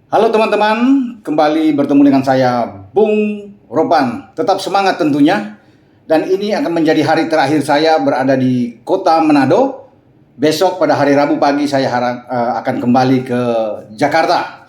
Halo teman-teman, kembali bertemu dengan saya Bung Ropan. Tetap semangat tentunya. Dan ini akan menjadi hari terakhir saya berada di kota Manado. Besok pada hari Rabu pagi saya akan kembali ke Jakarta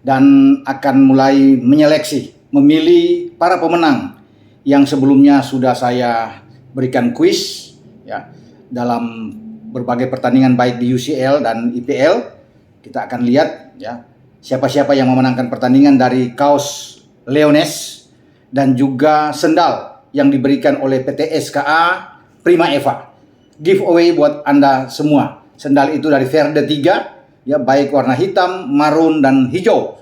dan akan mulai menyeleksi, memilih para pemenang yang sebelumnya sudah saya berikan kuis ya dalam berbagai pertandingan baik di UCL dan IPL. Kita akan lihat ya siapa-siapa yang memenangkan pertandingan dari kaos Leones dan juga sendal yang diberikan oleh PT SKA Prima Eva. Giveaway buat Anda semua. Sendal itu dari Verde 3, ya baik warna hitam, marun dan hijau.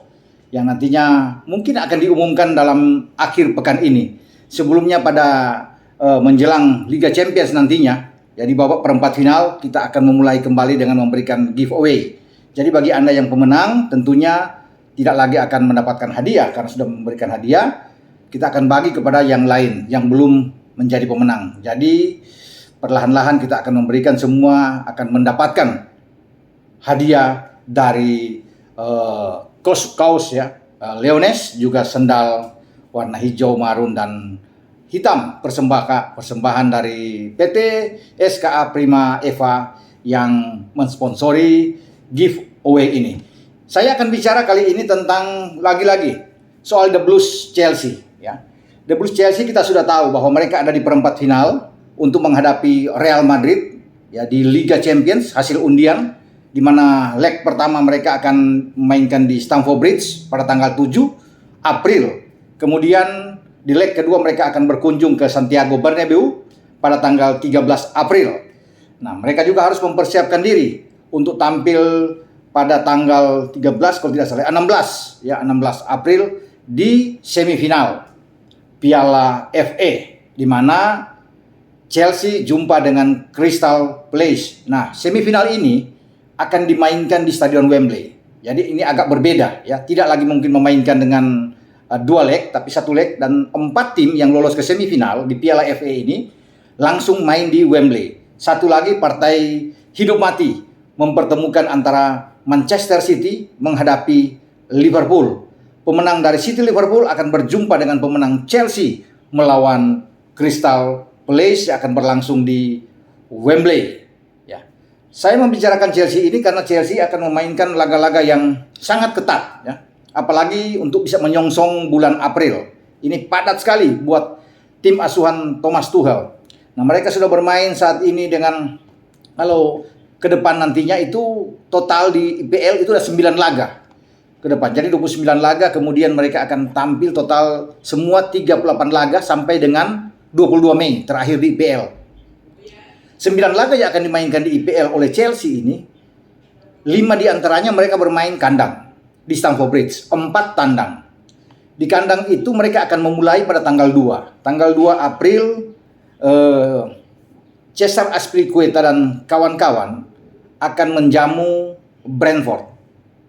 Yang nantinya mungkin akan diumumkan dalam akhir pekan ini. Sebelumnya pada menjelang Liga Champions nantinya, ya di babak perempat final kita akan memulai kembali dengan memberikan giveaway. Jadi bagi Anda yang pemenang tentunya tidak lagi akan mendapatkan hadiah karena sudah memberikan hadiah. Kita akan bagi kepada yang lain yang belum menjadi pemenang. Jadi perlahan-lahan kita akan memberikan, semua akan mendapatkan hadiah dari kaos ya Leones, juga sendal warna hijau, marun dan hitam persembahan dari PT SKA Prima Eva yang mensponsori giveaway ini. Saya akan bicara kali ini tentang lagi-lagi soal The Blues Chelsea ya. The Blues Chelsea kita sudah tahu bahwa mereka ada di perempat final untuk menghadapi Real Madrid ya di Liga Champions hasil undian, di mana leg pertama mereka akan memainkan di Stamford Bridge pada tanggal 7 April. Kemudian di leg kedua mereka akan berkunjung ke Santiago Bernabeu pada tanggal 13 April. Nah, mereka juga harus mempersiapkan diri untuk tampil pada tanggal 13 kalau tidak salah 16 April di semifinal Piala FA, di mana Chelsea jumpa dengan Crystal Palace. Nah, semifinal ini akan dimainkan di Stadion Wembley. Jadi ini agak berbeda ya, tidak lagi mungkin memainkan dengan dua leg, tapi satu leg, dan 4 tim yang lolos ke semifinal di Piala FA ini langsung main di Wembley. Satu lagi partai hidup mati mempertemukan antara Manchester City menghadapi Liverpool. Pemenang dari City Liverpool akan berjumpa dengan pemenang Chelsea melawan Crystal Palace yang akan berlangsung di Wembley. Ya. Saya membicarakan Chelsea ini karena Chelsea akan memainkan laga-laga yang sangat ketat ya. Apalagi untuk bisa menyongsong bulan April. Ini padat sekali buat tim asuhan Thomas Tuchel. Nah, mereka sudah bermain saat ini dengan, kalau ke depan nantinya itu total di IPL itu ada 9 laga ke depan. Jadi 29 laga, kemudian mereka akan tampil total semua 38 laga sampai dengan 22 Mei terakhir di IPL. 9 laga yang akan dimainkan di IPL oleh Chelsea ini, 5 diantaranya mereka bermain kandang di Stamford Bridge, 4 tandang. Di kandang itu mereka akan memulai pada tanggal 2 April. Cesar Azpilicueta dan kawan-kawan akan menjamu Brentford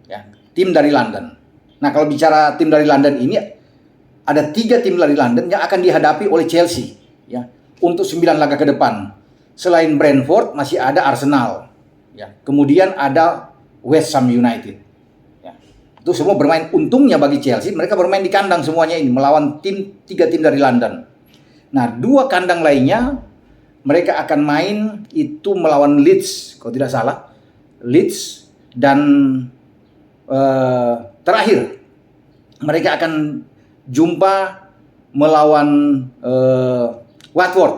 ya, tim dari London. Nah, kalau bicara tim dari London ini, ada 3 tim dari London yang akan dihadapi oleh Chelsea ya untuk 9 laga ke depan. Selain Brentford masih ada Arsenal ya, kemudian ada West Ham United ya. Itu semua bermain, untungnya bagi Chelsea mereka bermain di kandang semuanya ini melawan 3 tim dari London. Nah, 2 kandang lainnya mereka akan main itu melawan Leeds, kalau tidak salah, Leeds, dan terakhir mereka akan jumpa melawan Watford.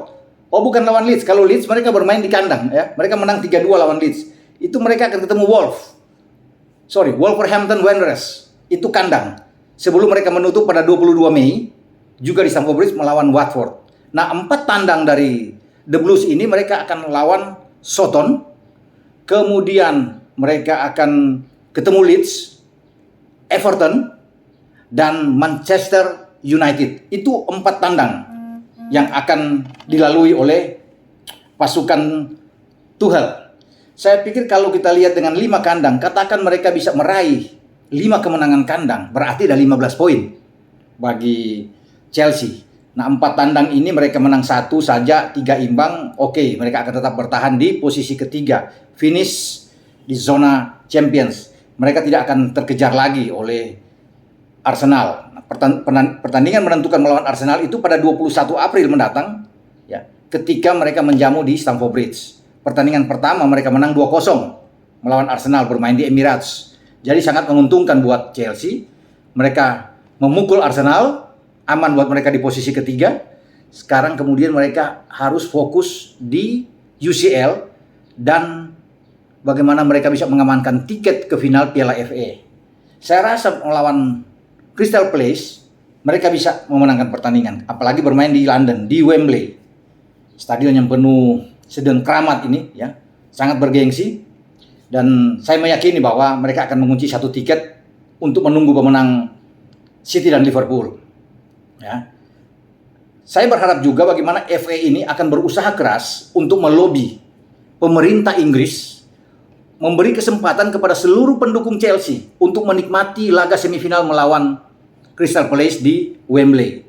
Oh, bukan lawan Leeds. Kalau Leeds mereka bermain di kandang ya. Mereka menang 3-2 lawan Leeds. Itu mereka akan ketemu Wolverhampton Wanderers. Itu kandang. Sebelum mereka menutup pada 22 Mei juga di Stamford Bridge melawan Watford. Nah, 4 tandang dari The Blues ini mereka akan melawan Soton, kemudian mereka akan ketemu Leeds, Everton, dan Manchester United. Itu 4 tandang yang akan dilalui oleh pasukan Tuchel. Saya pikir kalau kita lihat dengan 5 kandang, katakan mereka bisa meraih 5 kemenangan kandang, berarti ada 15 poin bagi Chelsea. Nah, 4 tandang ini mereka menang 1 saja, 3 imbang. Oke, mereka akan tetap bertahan di posisi ketiga, finish di zona Champions. mereka tidak akan terkejar lagi oleh Arsenal. Pertandingan menentukan melawan Arsenal itu pada 21 April mendatang, ya, ketika mereka menjamu di Stamford Bridge. Pertandingan pertama mereka menang 2-0 melawan Arsenal bermain di Emirates. Jadi sangat menguntungkan buat Chelsea. Mereka memukul Arsenal, aman buat mereka di posisi ketiga. Sekarang kemudian mereka harus fokus di UCL dan bagaimana mereka bisa mengamankan tiket ke final Piala FA. Saya rasa melawan Crystal Palace mereka bisa memenangkan pertandingan, apalagi bermain di London, di Wembley. Stadion yang penuh sedang keramat ini, ya, sangat bergengsi. Dan saya meyakini bahwa mereka akan mengunci satu tiket untuk menunggu pemenang City dan Liverpool. Ya. Saya berharap juga bagaimana FA ini akan berusaha keras untuk melobi pemerintah Inggris memberi kesempatan kepada seluruh pendukung Chelsea untuk menikmati laga semifinal melawan Crystal Palace di Wembley.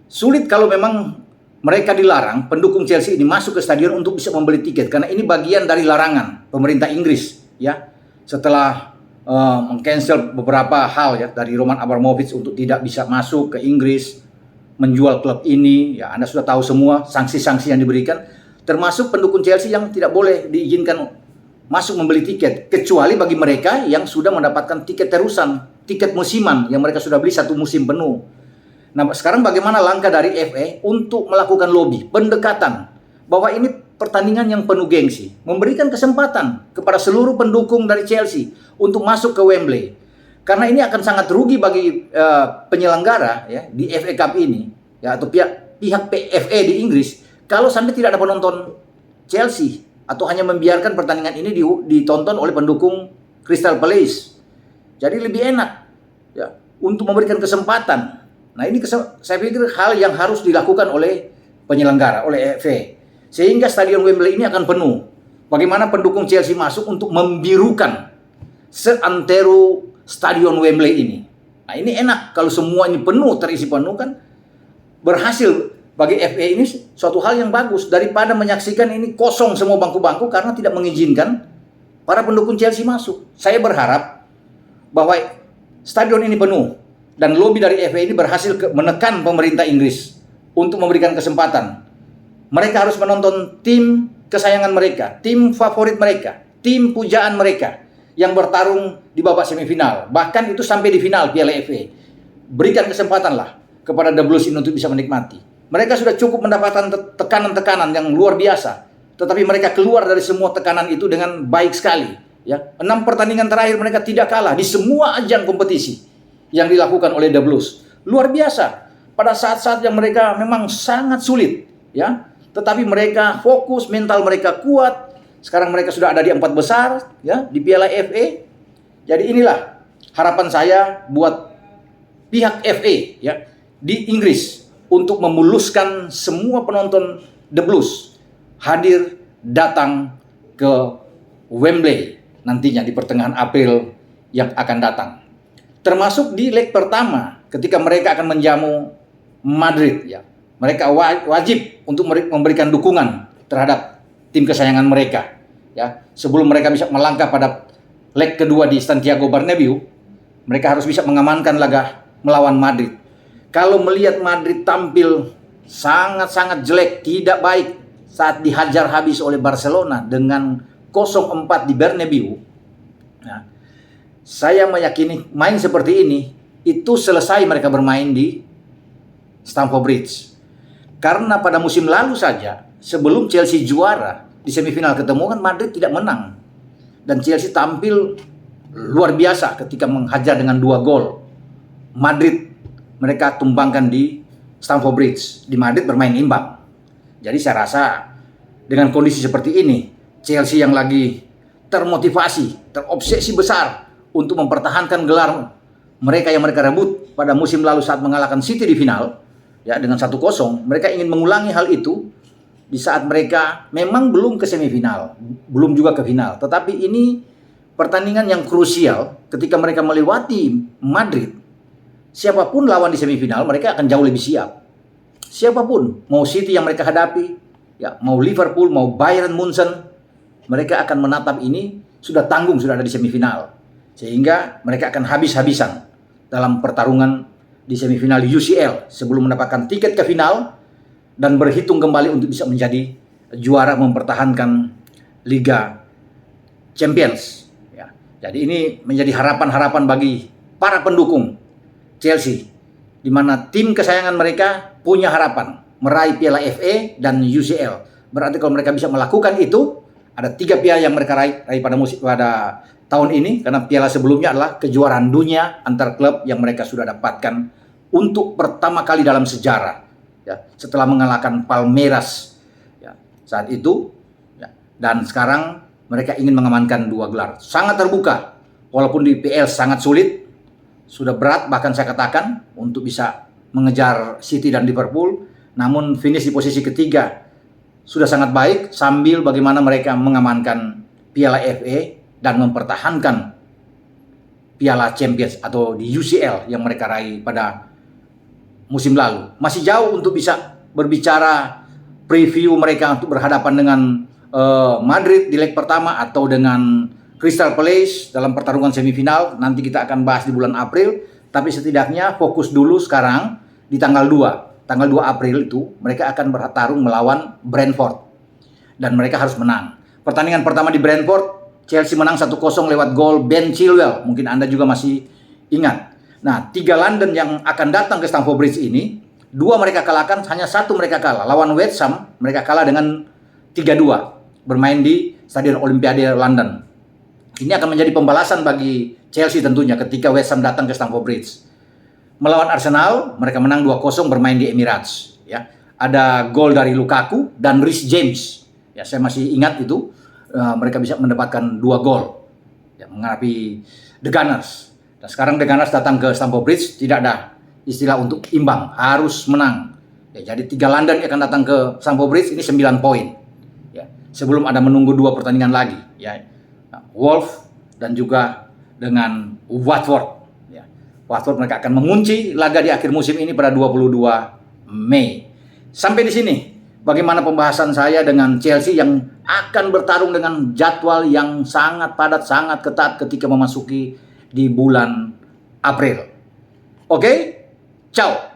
Sulit kalau memang mereka dilarang, pendukung Chelsea ini masuk ke stadion untuk bisa membeli tiket, karena ini bagian dari larangan pemerintah Inggris, ya. Setelah meng-cancel beberapa hal, ya, dari Roman Abramovich untuk tidak bisa masuk ke Inggris, menjual klub ini, ya, Anda sudah tahu semua sanksi-sanksi yang diberikan, termasuk pendukung Chelsea yang tidak boleh diizinkan masuk membeli tiket, kecuali bagi mereka yang sudah mendapatkan tiket terusan, tiket musiman yang mereka sudah beli satu musim penuh. Nah, sekarang bagaimana langkah dari FA untuk melakukan lobby, pendekatan, bahwa ini pertandingan yang penuh gengsi, memberikan kesempatan kepada seluruh pendukung dari Chelsea untuk masuk ke Wembley. Karena ini akan sangat rugi bagi penyelenggara, ya, di FA Cup ini, ya, atau pihak FA di Inggris, kalau sampai tidak ada penonton Chelsea atau hanya membiarkan pertandingan ini ditonton oleh pendukung Crystal Palace. Jadi lebih enak, ya, untuk memberikan kesempatan. Nah, ini saya pikir hal yang harus dilakukan oleh penyelenggara, oleh FA, sehingga stadion Wembley ini akan penuh. Bagaimana pendukung Chelsea masuk untuk membirukan seantero stadion Wembley ini. Nah, ini enak kalau semua ini penuh, terisi penuh, kan berhasil bagi FA. Ini suatu hal yang bagus daripada menyaksikan ini kosong semua bangku-bangku karena tidak mengizinkan para pendukung Chelsea masuk. Saya berharap bahwa stadion ini penuh dan lobi dari FA ini berhasil menekan pemerintah Inggris untuk memberikan kesempatan. Mereka harus menonton tim kesayangan mereka, tim favorit mereka, tim pujaan mereka yang bertarung di babak semifinal, bahkan itu sampai di final Piala FA. Berikan kesempatanlah kepada The Blues ini untuk bisa menikmati. Mereka sudah cukup mendapatkan tekanan-tekanan yang luar biasa, tetapi mereka keluar dari semua tekanan itu dengan baik sekali. Ya, 6 pertandingan terakhir mereka tidak kalah di semua ajang kompetisi yang dilakukan oleh The Blues. Luar biasa. Pada saat-saat yang mereka memang sangat sulit, ya, tetapi mereka fokus, mental mereka kuat. Sekarang mereka sudah ada di 4 besar, ya, di Piala FA. Jadi inilah harapan saya buat pihak FA, ya, di Inggris untuk memuluskan semua penonton The Blues hadir datang ke Wembley nantinya di pertengahan April yang akan datang. Termasuk di leg pertama ketika mereka akan menjamu Madrid, ya. Mereka wajib untuk memberikan dukungan terhadap tim kesayangan mereka, ya. Sebelum mereka bisa melangkah pada leg kedua di Santiago Bernabeu, mereka harus bisa mengamankan laga melawan Madrid. Kalau melihat Madrid tampil sangat-sangat jelek, tidak baik saat dihajar habis oleh Barcelona dengan 0-4 di Bernabeu, ya, saya meyakini main seperti ini itu selesai mereka bermain di Stamford Bridge. Karena pada musim lalu saja, sebelum Chelsea juara di semifinal ketemu, kan Madrid tidak menang. Dan Chelsea tampil luar biasa ketika menghajar dengan 2 gol. Madrid mereka tumbangkan di Stamford Bridge. Di Madrid bermain imbang. Jadi saya rasa dengan kondisi seperti ini, Chelsea yang lagi termotivasi, terobsesi besar untuk mempertahankan gelar mereka yang mereka rebut pada musim lalu saat mengalahkan City di final, ya, dengan 1-0, mereka ingin mengulangi hal itu di saat mereka memang belum ke semifinal, belum juga ke final. Tetapi ini pertandingan yang krusial ketika mereka melewati Madrid. Siapapun lawan di semifinal, mereka akan jauh lebih siap. Siapapun, mau City yang mereka hadapi, ya, mau Liverpool, mau Bayern Munchen, mereka akan menatap ini sudah tanggung, sudah ada di semifinal. Sehingga mereka akan habis-habisan dalam pertarungan di semifinal UCL sebelum mendapatkan tiket ke final dan berhitung kembali untuk bisa menjadi juara mempertahankan Liga Champions. Ya. Jadi ini menjadi harapan-harapan bagi para pendukung Chelsea, di mana tim kesayangan mereka punya harapan meraih Piala FA dan UCL. Berarti kalau mereka bisa melakukan itu, ada 3 piala yang mereka raih pada tahun ini, karena piala sebelumnya adalah kejuaraan dunia antar klub yang mereka sudah dapatkan untuk pertama kali dalam sejarah, ya, setelah mengalahkan Palmeiras, ya, saat itu, ya, dan sekarang mereka ingin mengamankan 2 gelar. Sangat terbuka, walaupun di PL sangat sulit, sudah berat bahkan saya katakan untuk bisa mengejar City dan Liverpool, namun finish di posisi ketiga sudah sangat baik, sambil bagaimana mereka mengamankan Piala FA dan mempertahankan Piala Champions atau di UCL yang mereka raih pada musim lalu. Masih jauh untuk bisa berbicara preview mereka untuk berhadapan dengan Madrid di leg pertama atau dengan Crystal Palace dalam pertarungan semifinal. Nanti kita akan bahas di bulan April, tapi setidaknya fokus dulu sekarang di tanggal 2 April itu mereka akan bertarung melawan Brentford dan mereka harus menang. Pertandingan pertama di Brentford, Chelsea menang 1-0 lewat gol Ben Chilwell. Mungkin Anda juga masih ingat. Nah, 3 London yang akan datang ke Stamford Bridge ini, 2 mereka kalahkan, hanya 1 mereka kalah. Lawan West Ham, mereka kalah dengan 3-2 bermain di Stadion Olimpiade London. Ini akan menjadi pembalasan bagi Chelsea tentunya ketika West Ham datang ke Stamford Bridge. Melawan Arsenal, mereka menang 2-0 bermain di Emirates. Ya, ada gol dari Lukaku dan Reece James. Ya, saya masih ingat itu. Mereka bisa mendapatkan 2 gol. Ya, menghadapi The Gunners. Dan sekarang The Gunners datang ke Stamford Bridge, tidak ada istilah untuk imbang, harus menang. Ya, jadi 3 London akan datang ke Stamford Bridge, ini 9 poin. Ya, sebelum ada menunggu 2 pertandingan lagi. Ya, Wolves dan juga dengan Watford. Watford mereka akan mengunci laga di akhir musim ini pada 22 Mei. Sampai di sini bagaimana pembahasan saya dengan Chelsea yang akan bertarung dengan jadwal yang sangat padat, sangat ketat ketika memasuki di bulan April. Oke? Ciao.